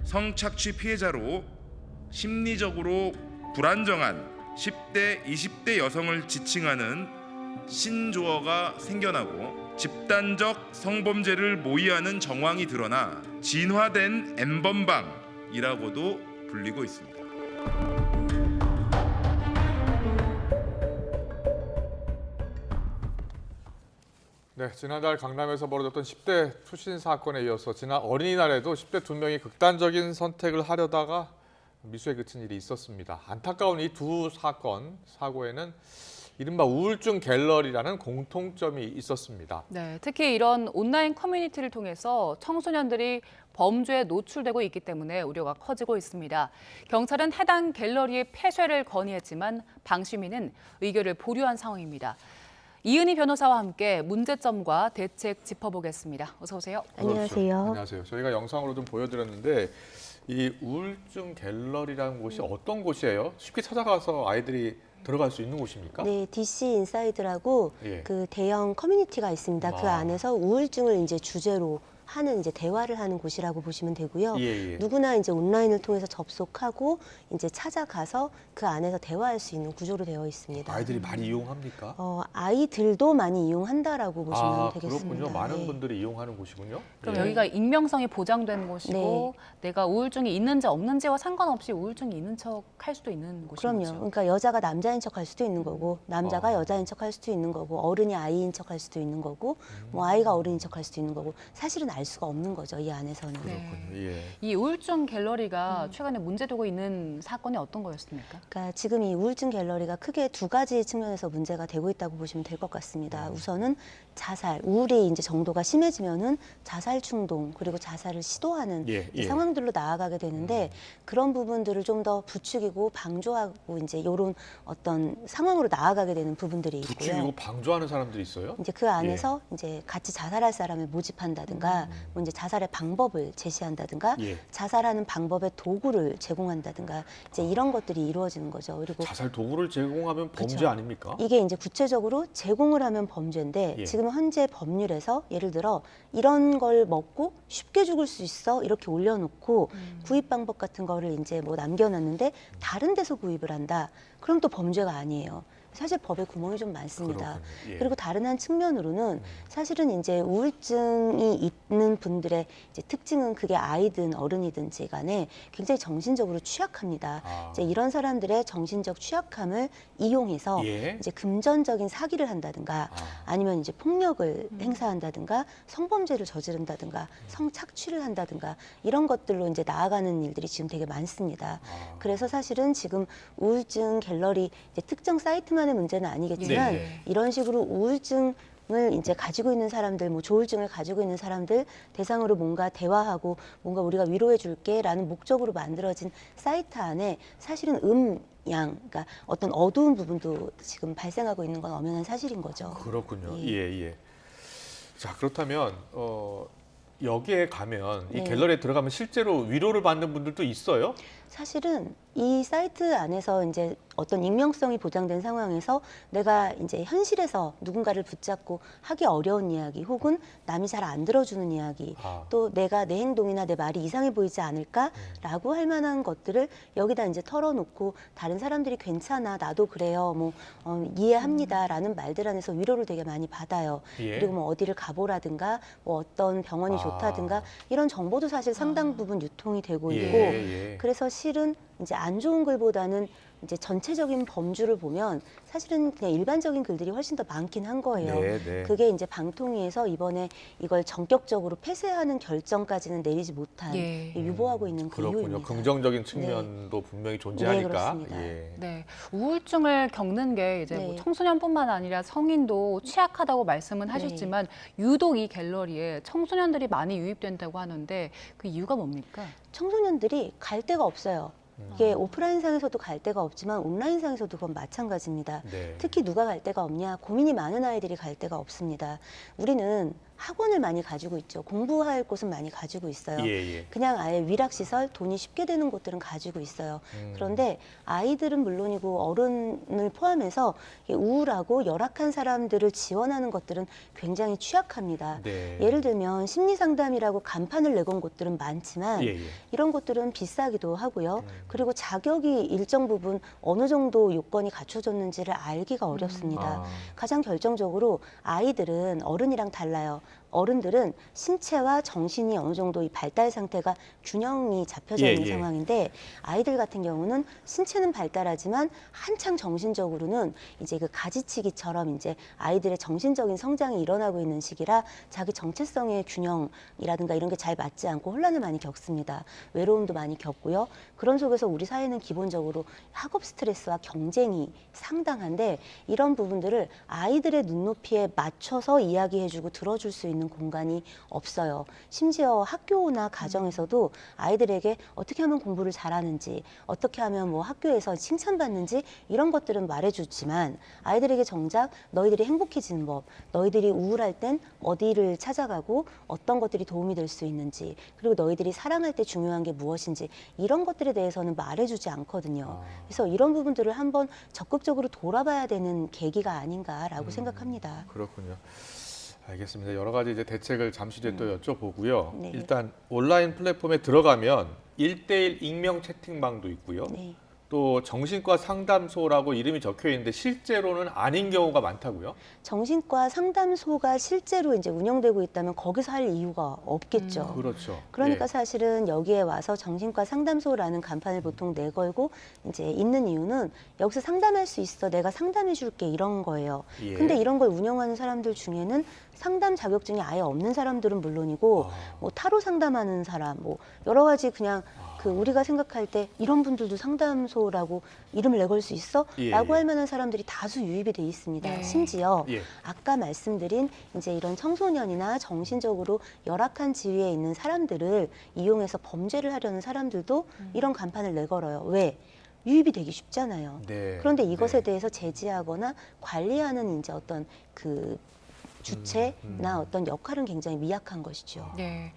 성착취 피해자로 심리적으로 불안정한 10대, 20대 여성을 지칭하는 신조어가 생겨나고 집단적 성범죄를 모의하는 정황이 드러나 진화된 N번방이라고도 불리고 있습니다. 네, 지난달 강남에서 벌어졌던 10대 투신 사건에 이어서 지난 어린이날에도 10대 2명이 극단적인 선택을 하려다가 미수에 그친 일이 있었습니다. 안타까운 이 두 사고에는 이른바 우울증 갤러리라는 공통점이 있었습니다. 네, 특히 이런 온라인 커뮤니티를 통해서 청소년들이 범죄에 노출되고 있기 때문에 우려가 커지고 있습니다. 경찰은 해당 갤러리의 폐쇄를 건의했지만 방심위는 의결을 보류한 상황입니다. 이은희 변호사와 함께 문제점과 대책 짚어보겠습니다. 어서 오세요. 안녕하세요. 안녕하세요. 저희가 영상으로 좀 보여드렸는데 이 우울증 갤러리라는 곳이 어떤 곳이에요? 쉽게 찾아가서 아이들이 들어갈 수 있는 곳입니까? 네, DC 인사이드라고 그 대형 커뮤니티가 있습니다. 그 안에서 우울증을 이제 주제로 하는 이제 대화를 하는 곳이라고 보시면 되고요. 누구나 이제 온라인을 통해서 접속하고 이제 찾아가서 그 안에서 대화할 수 있는 구조로 되어 있습니다. 아이들이 많이 이용합니까? 아이들도 많이 이용한다라고 보시면 되겠습니다. 그렇군요. 많은 분들이 이용하는 곳이군요. 그럼 여기가 익명성이 보장된 곳이고 내가 우울증이 있는지 없는지와 상관없이 우울증이 있는 척 할 수도 있는 곳인 그럼요. 거죠. 그러니까 여자가 남자인 척 할 수도 있는 거고 남자가 여자인 척 할 수도 있는 거고 어른이 아이인 척 할 수도 있는 거고 뭐 아이가 어른인 척 할 수도 있는 거고 사실은 알 수가 없는 거죠. 이 안에서는. 그렇군요. 이 우울증 갤러리가 최근에 문제되고 있는 사건이 어떤 거였습니까? 그러니까 지금 이 우울증 갤러리가 크게 두 가지 측면에서 문제가 되고 있다고 보시면 될 것 같습니다. 우선은 자살, 우울이 이제 정도가 심해지면은 자살 충동 그리고 자살을 시도하는 상황들로 나아가게 되는데 그런 부분들을 좀 더 부추기고 방조하고 이제 이런 어떤 상황으로 나아가게 되는 부분들이 있고요. 부추기고 방조하는 사람들이 있어요? 이제 그 안에서 이제 같이 자살할 사람을 모집한다든가 뭐 이제 자살의 방법을 제시한다든가 자살하는 방법의 도구를 제공한다든가 이제 이런 것들이 이루어지는 거죠. 그리고 자살 도구를 제공하면 범죄 그쵸. 아닙니까? 이게 이제 구체적으로 제공을 하면 범죄인데 지금 현재 법률에서 예를 들어 이런 걸 먹고 쉽게 죽을 수 있어 이렇게 올려놓고 구입 방법 같은 거를 이제 뭐 남겨놨는데 다른 데서 구입을 한다. 그럼 또 범죄가 아니에요. 사실 법에 구멍이 좀 많습니다. 그리고 다른 한 측면으로는 사실은 이제 우울증이 있는 분들의 이제 특징은 그게 아이든 어른이든지 간에 굉장히 정신적으로 취약합니다. 이제 이런 사람들의 정신적 취약함을 이용해서 이제 금전적인 사기를 한다든가 아니면 이제 폭력을 행사한다든가 성범죄를 저지른다든가 성착취를 한다든가 이런 것들로 이제 나아가는 일들이 지금 되게 많습니다. 그래서 사실은 지금 우울증 갤러리 이제 특정 사이트만의 문제는 아니겠지만 이런 식으로 우울증을 이제 가지고 있는 사람들, 뭐 조울증을 가지고 있는 사람들 대상으로 뭔가 대화하고 뭔가 우리가 위로해 줄게라는 목적으로 만들어진 사이트 안에 사실은 그러니까 어떤 어두운 부분도 지금 발생하고 있는 건 엄연한 사실인 거죠. 그렇군요. 예. 자, 그렇다면 여기에 가면 이 갤러리에 들어가면 실제로 위로를 받는 분들도 있어요? 사실은 이 사이트 안에서 이제 어떤 익명성이 보장된 상황에서 내가 이제 현실에서 누군가를 붙잡고 하기 어려운 이야기 혹은 남이 잘 안 들어주는 이야기 또 내가 내 행동이나 내 말이 이상해 보이지 않을까라고 할 만한 것들을 여기다 이제 털어놓고 다른 사람들이 괜찮아 나도 그래요 뭐 이해합니다라는 말들 안에서 위로를 되게 많이 받아요. 그리고 뭐 어디를 가보라든가 뭐 어떤 병원이 좋다든가 이런 정보도 사실 상당 부분 유통이 되고 있고 그래서 실은 이제 안 좋은 글보다는 이제 전체적인 범주를 보면 사실은 그냥 일반적인 글들이 훨씬 더 많긴 한 거예요. 그게 이제 방통위에서 이번에 이걸 전격적으로 폐쇄하는 결정까지는 내리지 못한 유보하고 있는 그 그렇군요. 이유입니다. 긍정적인 측면도 분명히 존재하니까. 그렇습니다. 우울증을 겪는 게 이제 뭐 청소년뿐만 아니라 성인도 취약하다고 말씀은 하셨지만 유독 이 갤러리에 청소년들이 많이 유입된다고 하는데 그 이유가 뭡니까? 청소년들이 갈 데가 없어요. 이게 오프라인상에서도 갈 데가 없지만 온라인상에서도 그건 마찬가지입니다. 특히 누가 갈 데가 없냐? 고민이 많은 아이들이 갈 데가 없습니다. 우리는 학원을 많이 가지고 있죠. 공부할 곳은 많이 가지고 있어요. 그냥 아예 위락시설, 돈이 쉽게 되는 곳들은 가지고 있어요. 그런데 아이들은 물론이고 어른을 포함해서 우울하고 열악한 사람들을 지원하는 것들은 굉장히 취약합니다. 예를 들면 심리상담이라고 간판을 내건 곳들은 많지만 이런 곳들은 비싸기도 하고요. 그리고 자격이 일정 부분 어느 정도 요건이 갖춰졌는지를 알기가 어렵습니다. 가장 결정적으로 아이들은 어른이랑 달라요. 어른들은 신체와 정신이 어느 정도 이 발달 상태가 균형이 잡혀져 있는 상황인데 아이들 같은 경우는 신체는 발달하지만 한창 정신적으로는 이제 그 가지치기처럼 이제 아이들의 정신적인 성장이 일어나고 있는 시기라 자기 정체성의 균형이라든가 이런 게 잘 맞지 않고 혼란을 많이 겪습니다. 외로움도 많이 겪고요. 그런 속에서 우리 사회는 기본적으로 학업 스트레스와 경쟁이 상당한데 이런 부분들을 아이들의 눈높이에 맞춰서 이야기해주고 들어줄 수 있는 공간이 없어요. 심지어 학교나 가정에서도 아이들에게 어떻게 하면 공부를 잘하는지, 어떻게 하면 뭐 학교에서 칭찬받는지 이런 것들은 말해주지만 아이들에게 정작 너희들이 행복해지는 법, 너희들이 우울할 땐 어디를 찾아가고 어떤 것들이 도움이 될 수 있는지, 그리고 너희들이 사랑할 때 중요한 게 무엇인지 이런 것들에 대해서는 말해주지 않거든요. 그래서 이런 부분들을 한번 적극적으로 돌아봐야 되는 계기가 아닌가라고 생각합니다. 그렇군요. 알겠습니다. 여러 가지 이제 대책을 잠시 뒤에 또 여쭤보고요. 일단 온라인 플랫폼에 들어가면 1:1 익명 채팅방도 있고요. 또 정신과 상담소라고 이름이 적혀 있는데 실제로는 아닌 경우가 많다고요? 정신과 상담소가 실제로 이제 운영되고 있다면 거기서 할 이유가 없겠죠. 그렇죠. 그러니까 사실은 여기에 와서 정신과 상담소라는 간판을 보통 내걸고 이제 있는 이유는 여기서 상담할 수 있어, 내가 상담해 줄게 이런 거예요. 근데 이런 걸 운영하는 사람들 중에는 상담 자격증이 아예 없는 사람들은 물론이고 뭐 타로 상담하는 사람, 뭐 여러 가지 그냥 그 우리가 생각할 때 이런 분들도 상담소라고 이름을 내걸 수 있어? 라고 할 만한 사람들이 다수 유입이 돼 있습니다. 심지어 아까 말씀드린 이제 이런 청소년이나 정신적으로 열악한 지위에 있는 사람들을 이용해서 범죄를 하려는 사람들도 이런 간판을 내걸어요. 왜? 유입이 되기 쉽잖아요. 그런데 이것에 대해서 제지하거나 관리하는 이제 어떤 그 주체나 어떤 역할은 굉장히 미약한 것이죠. 네.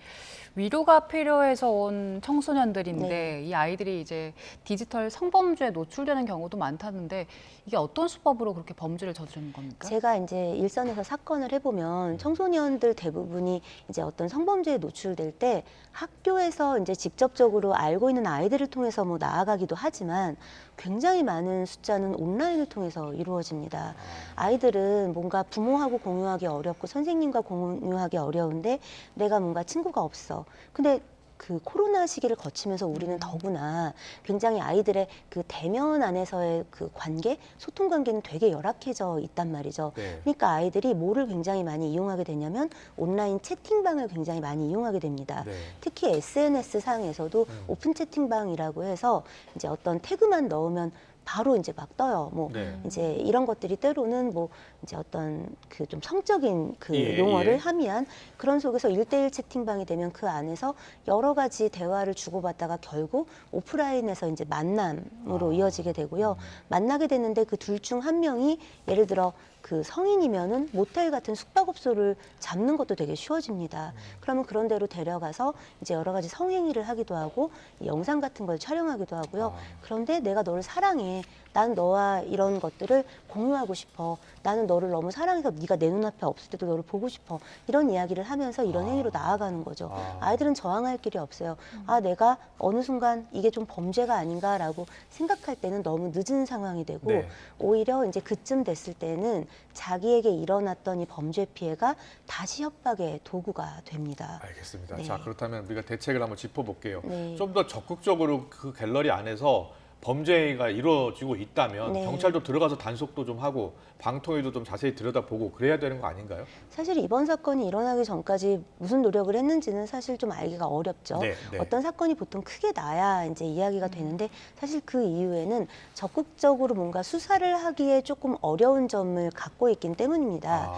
위로가 필요해서 온 청소년들인데 네. 이 아이들이 이제 디지털 성범죄에 노출되는 경우도 많다는데 이게 어떤 수법으로 그렇게 범죄를 저지르는 겁니까? 제가 이제 일선에서 사건을 해보면 청소년들 대부분이 이제 어떤 성범죄에 노출될 때 학교에서 이제 직접적으로 알고 있는 아이들을 통해서 뭐 나아가기도 하지만 굉장히 많은 숫자는 온라인을 통해서 이루어집니다. 아이들은 뭔가 부모하고 공유하기 어렵고 선생님과 공유하기 어려운데 내가 뭔가 친구가 없어. 근데 그 코로나 시기를 거치면서 우리는 더구나 굉장히 아이들의 그 대면 안에서의 그 관계, 소통 관계는 되게 열악해져 있단 말이죠. 네. 그러니까 아이들이 뭐를 굉장히 많이 이용하게 되냐면 온라인 채팅방을 굉장히 많이 이용하게 됩니다. 네. 특히 SNS 상에서도 오픈 채팅방이라고 해서 이제 어떤 태그만 넣으면 바로 이제 막 떠요. 뭐 네. 이제 이런 것들이 때로는 뭐 이제 어떤 그 좀 성적인 그 예, 용어를 예. 함의한 그런 속에서 1대1 채팅방이 되면 그 안에서 여러 가지 대화를 주고받다가 결국 오프라인에서 이제 만남으로 이어지게 되고요. 만나게 됐는데 그 둘 중 한 명이 예를 들어 그 성인이면은 모텔 같은 숙박업소를 잡는 것도 되게 쉬워집니다. 그러면 그런 데로 데려가서 이제 여러 가지 성행위를 하기도 하고 영상 같은 걸 촬영하기도 하고요. 그런데 내가 너를 사랑해. 난 너와 이런 것들을 공유하고 싶어. 나는 너를 너무 사랑해서 네가 내 눈앞에 없을 때도 너를 보고 싶어. 이런 이야기를 하면서 이런 행위로 나아가는 거죠. 아이들은 저항할 길이 없어요. 아, 내가 어느 순간 이게 좀 범죄가 아닌가라고 생각할 때는 너무 늦은 상황이 되고 네. 오히려 이제 그쯤 됐을 때는 자기에게 일어났던 이 범죄 피해가 다시 협박의 도구가 됩니다. 알겠습니다. 네. 자, 그렇다면 우리가 대책을 한번 짚어볼게요. 네. 좀 더 적극적으로 그 갤러리 안에서 범죄가 이루어지고 있다면 네. 경찰도 들어가서 단속도 좀 하고 방통위도 좀 자세히 들여다보고 그래야 되는 거 아닌가요? 사실 이번 사건이 일어나기 전까지 무슨 노력을 했는지는 사실 좀 알기가 어렵죠. 네, 네. 어떤 사건이 보통 크게 나야 이제 이야기가 되는데 사실 그 이후에는 적극적으로 뭔가 수사를 하기에 조금 어려운 점을 갖고 있기 때문입니다.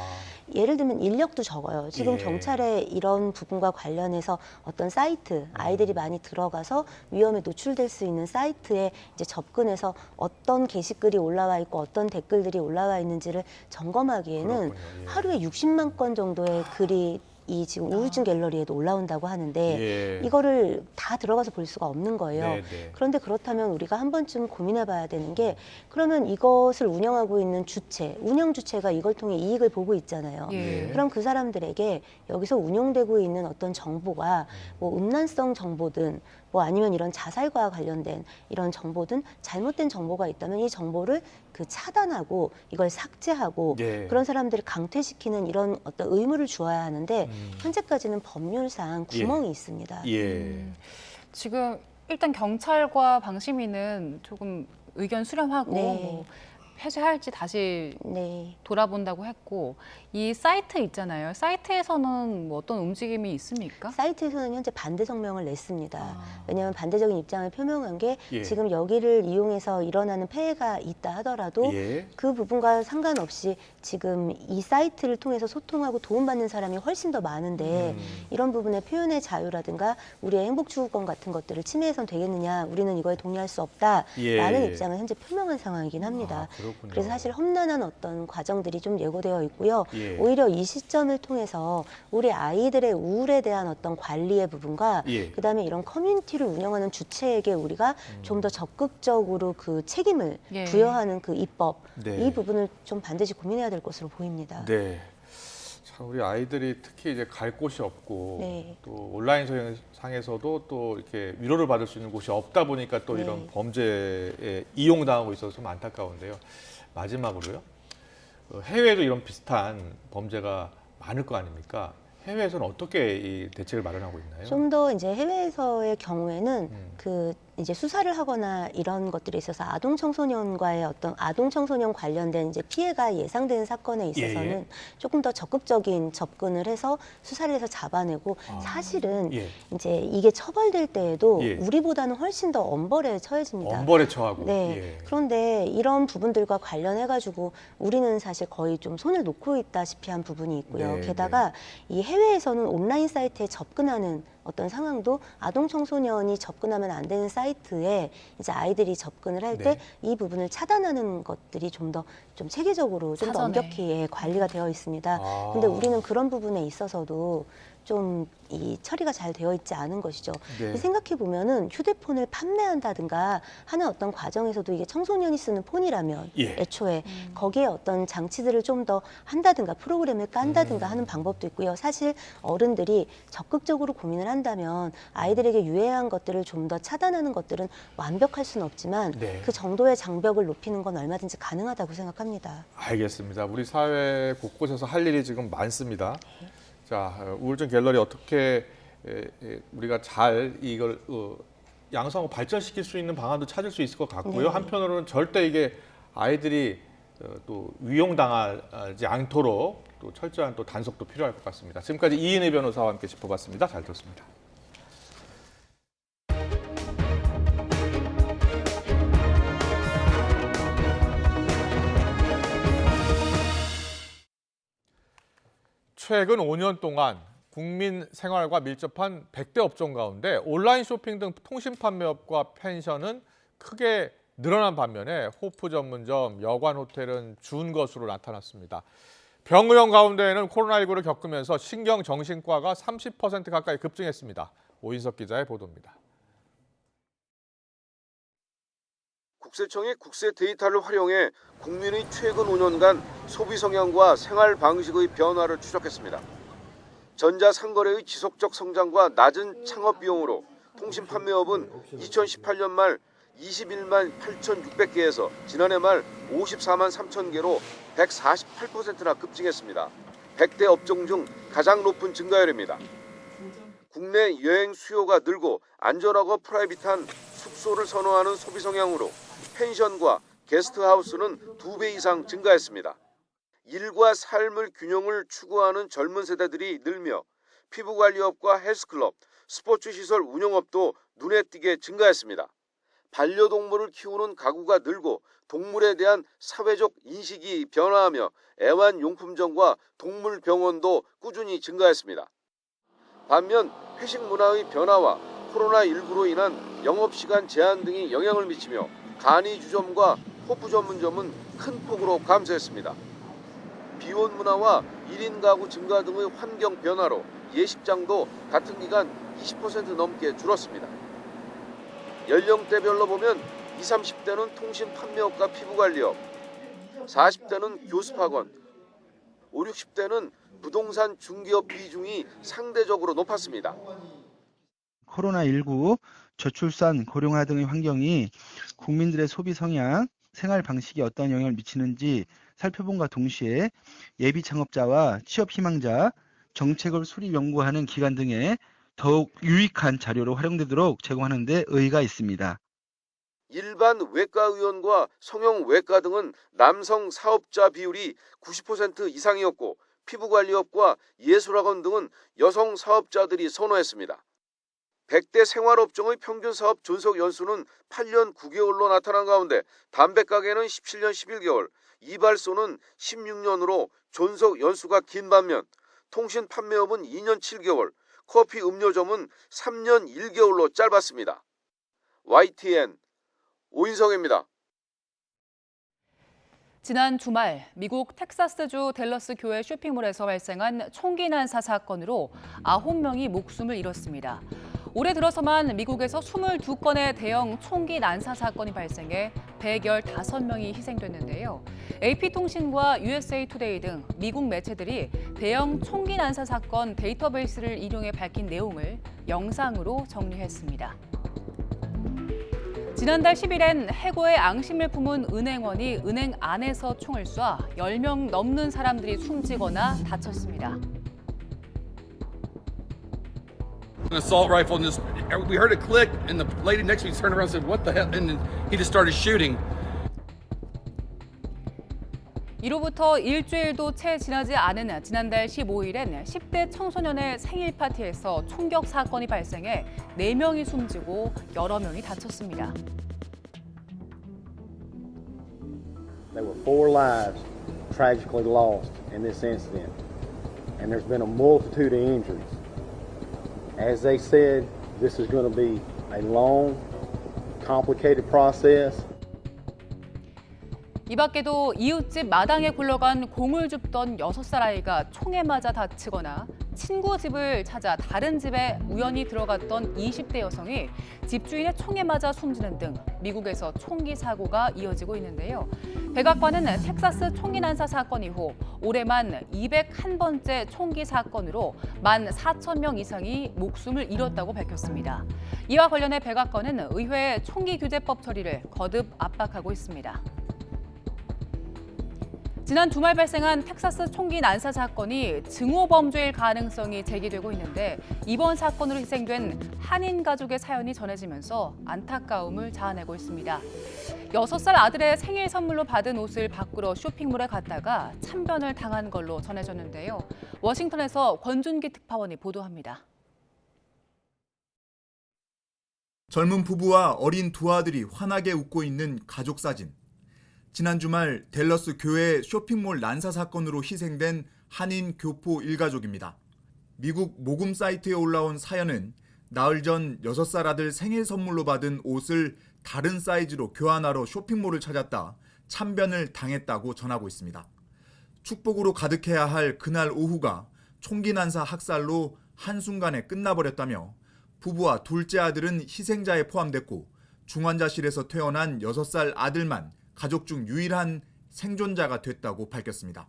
예를 들면 인력도 적어요. 지금 예. 경찰의 이런 부분과 관련해서 어떤 사이트, 아이들이 많이 들어가서 위험에 노출될 수 있는 사이트에 이제 접근해서 어떤 게시글이 올라와 있고 어떤 댓글들이 올라와 있는지를 점검하기에는 하루에 60만 건 정도의 글이 이 지금 우울증 갤러리에도 올라온다고 하는데 예. 이거를 다 들어가서 볼 수가 없는 거예요. 네, 네. 그런데 그렇다면 우리가 한 번쯤 고민해 봐야 되는 게 그러면 이것을 운영하고 있는 주체, 운영 주체가 이걸 통해 이익을 보고 있잖아요. 예. 그럼 그 사람들에게 여기서 운영되고 있는 어떤 정보가 뭐 음란성 정보든 뭐 아니면 이런 자살과 관련된 이런 정보든 잘못된 정보가 있다면 이 정보를 그 차단하고 이걸 삭제하고 예. 그런 사람들을 강퇴시키는 이런 어떤 의무를 주어야 하는데 현재까지는 법률상 구멍이 있습니다. 예. 지금 일단 경찰과 방심위는 조금 의견 수렴하고 네. 뭐 폐쇄할지 다시 네. 돌아본다고 했고 이 사이트 있잖아요. 사이트에서는 뭐 어떤 움직임이 있습니까? 사이트에서는 현재 반대 성명을 냈습니다. 왜냐하면 반대적인 입장을 표명한 게 예. 지금 여기를 이용해서 일어나는 폐해가 있다 하더라도 예. 그 부분과 상관없이 지금 이 사이트를 통해서 소통하고 도움받는 사람이 훨씬 더 많은데 이런 부분의 표현의 자유라든가 우리의 행복 추구권 같은 것들을 침해해선 되겠느냐, 우리는 이거에 동의할 수 없다라는 예. 입장을 현재 표명한 상황이긴 합니다. 그렇군요. 그래서 사실 험난한 어떤 과정들이 좀 예고되어 있고요. 예. 오히려 이 시점을 통해서 우리 아이들의 우울에 대한 어떤 관리의 부분과 예. 그다음에 이런 커뮤니티를 운영하는 주체에게 우리가 좀 더 적극적으로 그 책임을 예. 부여하는 그 입법 네. 이 부분을 좀 반드시 고민해야 될 것으로 보입니다. 네. 참 우리 아이들이 특히 이제 갈 곳이 없고 네. 또 온라인 상에서도 또 이렇게 위로를 받을 수 있는 곳이 없다 보니까 또 네. 이런 범죄에 이용당하고 있어서 좀 안타까운데요. 마지막으로요. 해외에도 이런 비슷한 범죄가 많을 거 아닙니까? 해외에서는 어떻게 이 대책을 마련하고 있나요? 좀 더 이제 해외에서의 경우에는 그 이제 수사를 하거나 이런 것들에 있어서 아동 청소년과의 어떤 아동 청소년 관련된 이제 피해가 예상되는 사건에 있어서는 예. 조금 더 적극적인 접근을 해서 수사를 해서 잡아내고 사실은 예. 이제 이게 처벌될 때에도 예. 우리보다는 훨씬 더 엄벌에 처해집니다. 엄벌에 처하고. 네. 예. 그런데 이런 부분들과 관련해가지고 우리는 사실 거의 좀 손을 놓고 있다시피 한 부분이 있고요. 네, 게다가 이 해외에서는 온라인 사이트에 접근하는 어떤 상황도 아동 청소년이 접근하면 안 되는 사이트에 이제 아이들이 접근을 할 때 이 부분을 차단하는 것들이 좀 더 좀 체계적으로 좀 더 엄격히 관리가 되어 있습니다. 근데 우리는 그런 부분에 있어서도 좀 이 처리가 잘 되어 있지 않은 것이죠. 생각해 보면은 휴대폰을 판매한다든가 하는 어떤 과정에서도 이게 청소년이 쓰는 폰이라면 애초에 거기에 어떤 장치들을 좀 더 한다든가 프로그램을 깐다든가 하는 방법도 있고요. 사실 어른들이 적극적으로 고민을 한다면 아이들에게 유해한 것들을 좀 더 차단하는 것들은 완벽할 수는 없지만 그 정도의 장벽을 높이는 건 얼마든지 가능하다고 생각합니다. 알겠습니다. 우리 사회 곳곳에서 할 일이 지금 많습니다. 자, 우울증 갤러리 어떻게 우리가 잘 이걸 양성하고 발전시킬 수 있는 방안도 찾을 수 있을 것 같고요. 한편으로는 절대 이게 아이들이 또 위용당하지 않도록 또 철저한 또 단속도 필요할 것 같습니다. 지금까지 이인혜 변호사와 함께 짚어봤습니다. 잘 들었습니다. 최근 5년 동안 국민 생활과 밀접한 100대 업종 가운데 온라인 쇼핑 등 통신 판매업과 펜션은 크게 늘어난 반면에 호프 전문점, 여관 호텔은 준 것으로 나타났습니다. 병의원 가운데에는 코로나19를 겪으면서 신경정신과가 30% 가까이 급증했습니다. 오인석 기자의 보도입니다. 국세청이 국세 데이터를 활용해 국민의 최근 5년간 소비 성향과 생활 방식의 변화를 추적했습니다. 전자상거래의 지속적 성장과 낮은 창업 비용으로 통신 판매업은 2018년 말 21만 8,600개에서 지난해 말 54만 3천 개로 148%나 급증했습니다. 100대 업종 중 가장 높은 증가율입니다. 국내 여행 수요가 늘고 안전하고 프라이빗한 숙소를 선호하는 소비 성향으로 펜션과 게스트하우스는 2배 이상 증가했습니다. 일과 삶의 균형을 추구하는 젊은 세대들이 늘며 피부관리업과 헬스클럽, 스포츠시설 운영업도 눈에 띄게 증가했습니다. 반려동물을 키우는 가구가 늘고 동물에 대한 사회적 인식이 변화하며 애완용품점과 동물병원도 꾸준히 증가했습니다. 반면 회식 문화의 변화와 코로나19로 인한 영업시간 제한 등이 영향을 미치며 간이주점과 호프 전문점은 큰 폭으로 감소했습니다. 비혼 문화와 1인 가구 증가 등의 환경 변화로 예식장도 같은 기간 20% 넘게 줄었습니다. 연령대별로 보면 20, 30대는 통신 판매업과 피부관리업, 40대는 교습학원, 50, 60대는 부동산 중개업 비중이 상대적으로 높았습니다. 코로나19, 저출산, 고령화 등의 환경이 국민들의 소비 성향, 생활 방식에 어떤 영향을 미치는지 살펴본과 동시에 예비 창업자와 취업 희망자, 정책을 수립 연구하는 기관 등에 더욱 유익한 자료로 활용되도록 제공하는 데 의의가 있습니다. 일반 외과의원과 성형외과 등은 남성 사업자 비율이 90% 이상이었고 피부관리업과 예술학원 등은 여성 사업자들이 선호했습니다. 100대 생활업종의 평균 사업 존속 연수는 8년 9개월로 나타난 가운데 담배가게는 17년 11개월, 이발소는 16년으로 존속 연수가 긴 반면 통신 판매업은 2년 7개월, 커피 음료점은 3년 1개월로 짧았습니다. YTN 오인성입니다. 지난 주말 미국 텍사스주 댈러스 교회 쇼핑몰에서 발생한 총기 난사 사건으로 9명이 목숨을 잃었습니다. 올해 들어서만 미국에서 22건의 대형 총기 난사 사건이 발생해 115명이 희생됐는데요. AP통신과 USA 투데이 등 미국 매체들이 대형 총기 난사 사건 데이터베이스를 인용해 밝힌 내용을 영상으로 정리했습니다. 지난달 10일엔 해고의 앙심을 품은 은행원이 은행 안에서 총을 쏴 10명 넘는 사람들이 숨지거나 다쳤습니다. An assault rifle, and just we heard a click, and the lady next to me turned around and said, "What the hell?" And then he just started shooting. 이로부터 일주일도 채 지나지 않은 지난달 15일엔 10대 청소년의 생일 파티에서 총격 사건이 발생해 4명이 숨지고 여러 명이 다쳤습니다. There were 4 lives tragically lost in this incident, and there's been a multitude of injuries. As they said, this is going to be a long, complicated process. 이 밖에도 이웃집 마당에 굴러간 공을 줍던 6살 아이가 총에 맞아 다치거나 친구 집을 찾아 다른 집에 우연히 들어갔던 20대 여성이 집주인의 총에 맞아 숨지는 등 미국에서 총기 사고가 이어지고 있는데요. 백악관은 텍사스 총기 난사 사건 이후 올해만 201번째 총기 사건으로 14,000명 이상이 목숨을 잃었다고 밝혔습니다. 이와 관련해 백악관은 의회 총기 규제법 처리를 거듭 압박하고 있습니다. 지난 주말 발생한 텍사스 총기 난사 사건이 증오 범죄일 가능성이 제기되고 있는데 이번 사건으로 희생된 한인 가족의 사연이 전해지면서 안타까움을 자아내고 있습니다. 6살 아들의 생일 선물로 받은 옷을 바꾸러 쇼핑몰에 갔다가 참변을 당한 걸로 전해졌는데요. 워싱턴에서 권준기 특파원이 보도합니다. 젊은 부부와 어린 두 아들이 환하게 웃고 있는 가족 사진. 지난 주말 댈러스 교회 쇼핑몰 난사 사건으로 희생된 한인 교포 일가족입니다. 미국 모금 사이트에 올라온 사연은 나흘 전 6살 아들 생일 선물로 받은 옷을 다른 사이즈로 교환하러 쇼핑몰을 찾았다 참변을 당했다고 전하고 있습니다. 축복으로 가득해야 할 그날 오후가 총기 난사 학살로 한순간에 끝나버렸다며 부부와 둘째 아들은 희생자에 포함됐고 중환자실에서 퇴원한 6살 아들만 가족 중 유일한 생존자가 됐다고 밝혔습니다.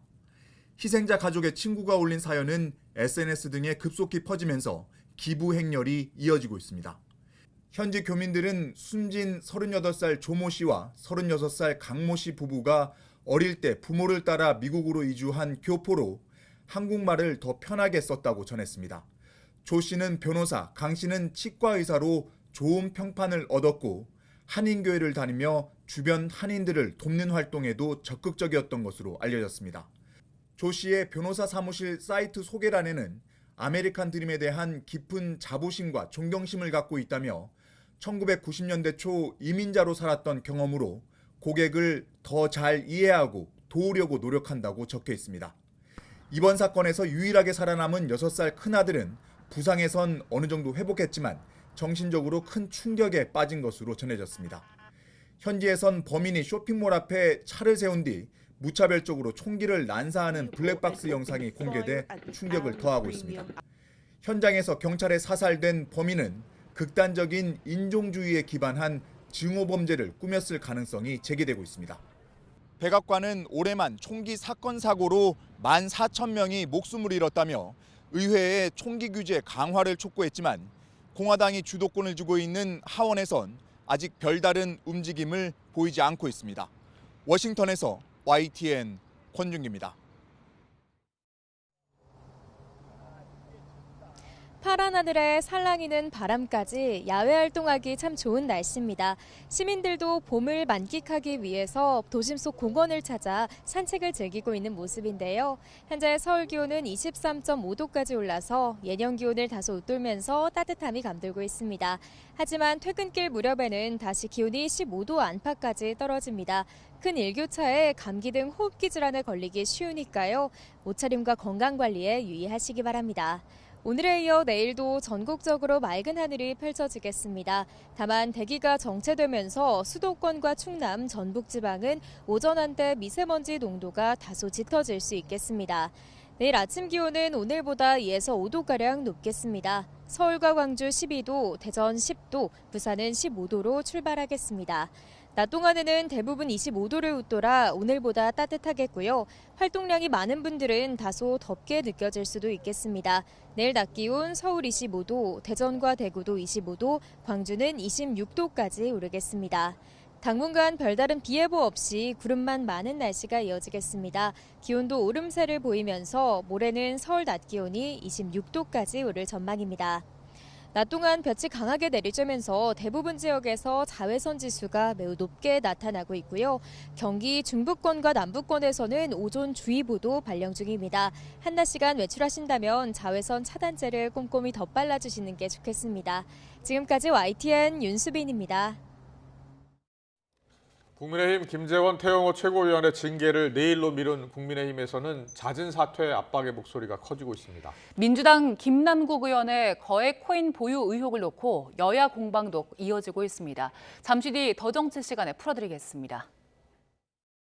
희생자 가족의 친구가 올린 사연은 SNS 등에 급속히 퍼지면서 기부 행렬이 이어지고 있습니다. 현지 교민들은 숨진 38살 조모 씨와 36살 강모 씨 부부가 어릴 때 부모를 따라 미국으로 이주한 교포로 한국말을 더 편하게 썼다고 전했습니다. 조 씨는 변호사, 강 씨는 치과 의사로 좋은 평판을 얻었고 한인교회를 다니며 주변 한인들을 돕는 활동에도 적극적이었던 것으로 알려졌습니다. 조 씨의 변호사 사무실 사이트 소개란에는 아메리칸 드림에 대한 깊은 자부심과 존경심을 갖고 있다며 1990년대 초 이민자로 살았던 경험으로 고객을 더 잘 이해하고 도우려고 노력한다고 적혀 있습니다. 이번 사건에서 유일하게 살아남은 6살 큰아들은 부상에선 어느 정도 회복했지만 정신적으로 큰 충격에 빠진 것으로 전해졌습니다. 현지에선 범인이 쇼핑몰 앞에 차를 세운 뒤 무차별적으로 총기를 난사하는 블랙박스 영상이 공개돼 충격을 더하고 있습니다. 현장에서 경찰에 사살된 범인은 극단적인 인종주의에 기반한 증오 범죄를 꾸몄을 가능성이 제기되고 있습니다. 백악관은 올해만 총기 사건 사고로 14,000명이 목숨을 잃었다며 의회에 총기 규제 강화를 촉구했지만 공화당이 주도권을 쥐고 있는 하원에선 아직 별다른 움직임을 보이지 않고 있습니다. 워싱턴에서 YTN 권준기입니다. 파란 하늘에 살랑이는 바람까지 야외 활동하기 참 좋은 날씨입니다. 시민들도 봄을 만끽하기 위해서 도심 속 공원을 찾아 산책을 즐기고 있는 모습인데요. 현재 서울 기온은 23.5도까지 올라서 예년 기온을 다소 웃돌면서 따뜻함이 감돌고 있습니다. 하지만 퇴근길 무렵에는 다시 기온이 15도 안팎까지 떨어집니다. 큰 일교차에 감기 등 호흡기 질환에 걸리기 쉬우니까요. 옷차림과 건강관리에 유의하시기 바랍니다. 오늘에 이어 내일도 전국적으로 맑은 하늘이 펼쳐지겠습니다. 다만 대기가 정체되면서 수도권과 충남, 전북 지방은 오전 한때 미세먼지 농도가 다소 짙어질 수 있겠습니다. 내일 아침 기온은 오늘보다 2에서 5도가량 높겠습니다. 서울과 광주 12도, 대전 10도, 부산은 15도로 출발하겠습니다. 낮 동안에는 대부분 25도를 웃돌아 오늘보다 따뜻하겠고요. 활동량이 많은 분들은 다소 덥게 느껴질 수도 있겠습니다. 내일 낮 기온 서울 25도, 대전과 대구도 25도, 광주는 26도까지 오르겠습니다. 당분간 별다른 비 예보 없이 구름만 많은 날씨가 이어지겠습니다. 기온도 오름세를 보이면서 모레는 서울 낮 기온이 26도까지 오를 전망입니다. 낮 동안 볕이 강하게 내리쬐면서 대부분 지역에서 자외선 지수가 매우 높게 나타나고 있고요. 경기 중부권과 남부권에서는 오존주의보도 발령 중입니다. 한낮 시간 외출하신다면 자외선 차단제를 꼼꼼히 덧발라주시는 게 좋겠습니다. 지금까지 YTN 윤수빈입니다. 국민의힘 김재원 태영호 최고위원의 징계를 내일로 미룬 국민의힘에서는 잦은 사퇴 압박의 목소리가 커지고 있습니다. 민주당 김남국 의원의 거액 코인 보유 의혹을 놓고 여야 공방도 이어지고 있습니다. 잠시 뒤 더 정치 시간에 풀어드리겠습니다.